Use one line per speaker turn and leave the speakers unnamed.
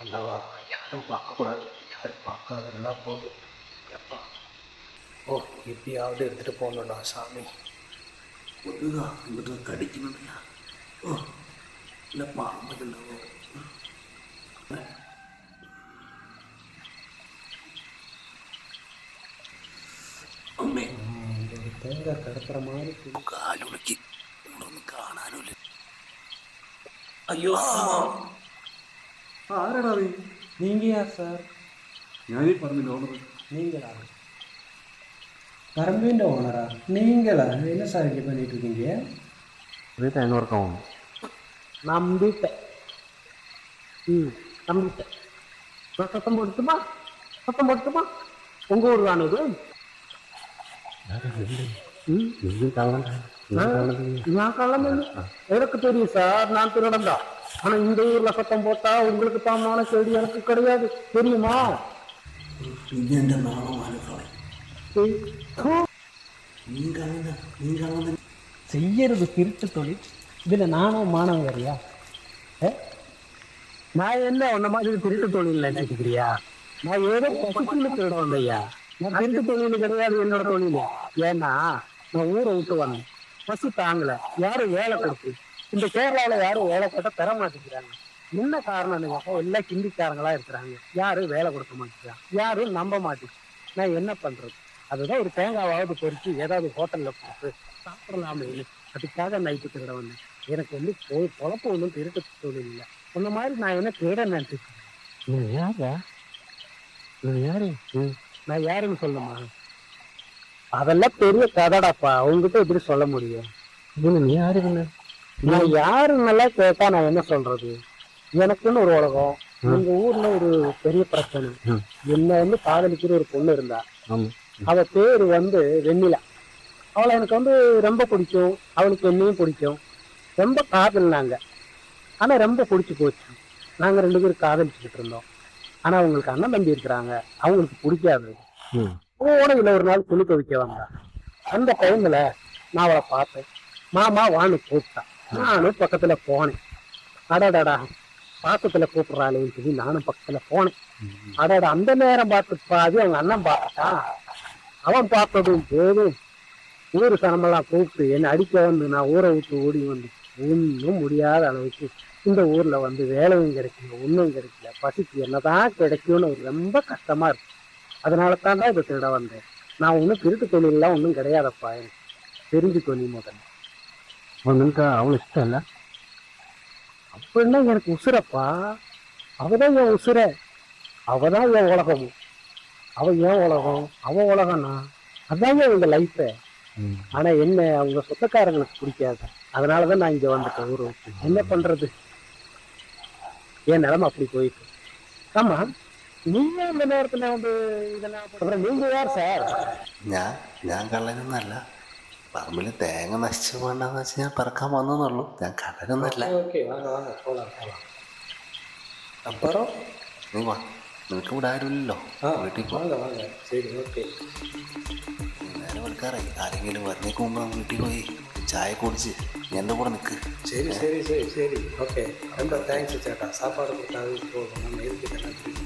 அல்லவா, யாரும் பார்க்கக்கூடாது. யாரும் பார்க்காதன்னா போதும். எப்பா ஓ, எப்படியாவது எடுத்துகிட்டு போகணும்டா சாமி.
ஒன்றுதா இங்கிட்ட கடிக்கணும்யா. ஓ இல்லைப்பா இல்லவோ അമ്മേ
தேங்காய் கடத்துற மாதிரி
കാലുണക്കി ഒന്നും കാണാനുമില്ല.
ஐயோ
ആരാടാ നീ?
நீங்கள் யார் சார்?
ഞാനീ പറഞ്ഞില്ല ഓണർ.
நீங்களா? கரம்பின்ற ஓனரா நீங்களா? என்ன சார் இப்படி பண்ணிட்டு இருக்கீங்க?
வீட்டை ஐநூறுக்காவும்
நம்பிட்டேன். நம்பிட்டேன். சத்தம் போட்டுமா? சத்தம் போட்டுமா? உங்கள் ஊர் தானே இது? நான் கள்ளம் எனக்கு தெரியும் சார், நான் திருடந்தா. ஆனா இந்த ஊர்ல சத்தம் போட்டா உங்களுக்கு தாமான செடி எனக்கு கிடையாது, தெரியுமா?
പിന്നെ എൻ്റെ നാണം അനുഭവം நீங்க
செய்யறது திருட்டு தொழில், இதுல நானும் மானம் வரியா? நான் என்ன உன்ன மாதிரி திருட்டு தொழில் நினைச்சுக்கிறியா? நான் ஏதோ பசுக்குள்ள திருட வந்தையா. நான் திருட்டு தொழில் கிடையாது என்னோட தொழில். ஏன்னா நான் ஊரை விட்டு வந்தேன், பசு தாங்கல, யாரும் வேலை கொடுத்து. இந்த கேரளாவில யாரும் வேலை போட்டா தர மாட்டேங்கிறாங்க. என்ன காரணம்னு கேட்டா எல்லாம் கிண்டிக்காரங்களா இருக்கிறாங்க. யாரும் வேலை கொடுக்க மாட்டேங்கிறாங்க, யாரும் நம்ப மாட்டேங்குது. நான் என்ன பண்றது? அதுதான் ஒரு தேங்காவாவது பொறிச்சு ஏதாவது ஹோட்டல்ல போட்டு சாப்பிடலாமே, அதுக்காக நைட்டு திருட வந்தேன். எனக்கு வந்து பொழப்பு ஒன்றும் திருட்டு தொழில் இல்லை. அந்த மாதிரி நான் என்ன திருட நினைச்சிருக்கேன். யாரா யாரு? நான் யாருன்னு சொல்லுமா? அதெல்லாம் பெரிய கதடாப்பா, உங்ககிட்ட எப்படி சொல்ல முடியும்? நீ யாருன்னு? நான் யாருன்னெல்லாம் கேட்டா நான் என்ன சொல்றது? எனக்குன்னு ஒரு உலகம். எங்க ஊர்ல ஒரு பெரிய பிரச்சனை. என்ன வந்து காதலிக்கிற ஒரு பொண்ணு இருந்தா, அவ பேரு வந்து வெண்ணிலா. அவளை எனக்கு வந்து ரொம்ப பிடிக்கும், அவளுக்கு என்னையும் பிடிக்கும். ரொம்ப காதல்னாங்க. ஆனா ரொம்ப பிடிச்சி போச்சு. நாங்க 2 பேரும் காதலிச்சுக்கிட்டு இருந்தோம். ஆனா அவங்களுக்கு அண்ணன் தம்பி இருக்கிறாங்க, அவங்களுக்கு பிடிக்காது. ஓடையில ஒரு நாள் துணி துவைக்க வந்தா. அந்த டைம்ல நான் அவளை பார்த்தேன். மாமா வான்னு கூப்பிட்டா. நானும் பக்கத்துல போனேன். அடடடா, பாக்கத்துல கூப்பிடுறாளேன்னு சொல்லி நானும் பக்கத்துல போனேன். அடடா, அந்த நேரம் பார்த்து பாதி அவங்க அண்ணன் பார்த்துட்டான். அவன் பார்த்ததும் போதும் ஊரு சனமெல்லாம் கூப்பிட்டு என்னை அடிக்க வந்து நான் ஊரை விட்டு ஓடி வந்து ஒன்றும் முடியாத அளவுக்கு இந்த ஊர்ல வந்து வேலையும் கிடைக்கல, ஒன்றும் கிடைக்கல, பசிக்கு என்னதான் கிடைக்கும்னு ரொம்ப கஷ்டமா இருக்கு. அதனால தான் இதை திருட வந்தேன். நான் ஒன்றும் திருட்டு தொழிலெல்லாம் ஒன்றும் கிடையாதப்பா, எனக்கு தெரிஞ்சு தொழில் முதல்ல.
നിങ്ങൾക്ക് അവൾ ഇഷ്ടമല്ല?
அப்படின்னா எனக்கு உசுரப்பா. அவதான் என் உசுர, அவதான் என் உலகமும். அவ ஏன் உலகம், அவ உலகம்னா அதான் எங்க லைஃப. ஆனா என்ன, அவங்க சொந்தக்காரங்களுக்கு பிடிக்காது. அதனாலதான் நான் இங்க வந்துட்டேன் ஊரு. என்ன பண்றது, என் நிலைமை அப்படி போயிட்டு. ஆமா, நீங்க இந்த நேரத்துல வந்து இதெல்லாம் நீங்க யார் சார்?
ഞാൻ കള്ളനൊന്നല്ല. പറമ്പിൽ തേങ്ങ നശിച്ചു പോകണ്ടെന്ന് വെച്ച് ഞാൻ പറക്കാൻ വന്നതെന്നുള്ളൂ. ഞാൻ കള്ളനൊന്നല്ല.
அப்புறம்
നീ വാ, നിനക്ക് ഇവിടെ ആരുമില്ലല്ലോ, വീട്ടിൽ പോ. നേരെ വെളുക്കാറായി. ആരെങ്കിലും വരുന്നേക്ക് മുമ്പ് വീട്ടിൽ പോയി ചായ കുടിച്ച് എൻ്റെ കൂടെ നിൽക്ക്.
சரி சரி சரி சரி ஓகே. ரொம்ப தேங்க்ஸ் சேட்டா, சாப்பாடு கொடுத்தாது போதும், நம்ம இருக்கு.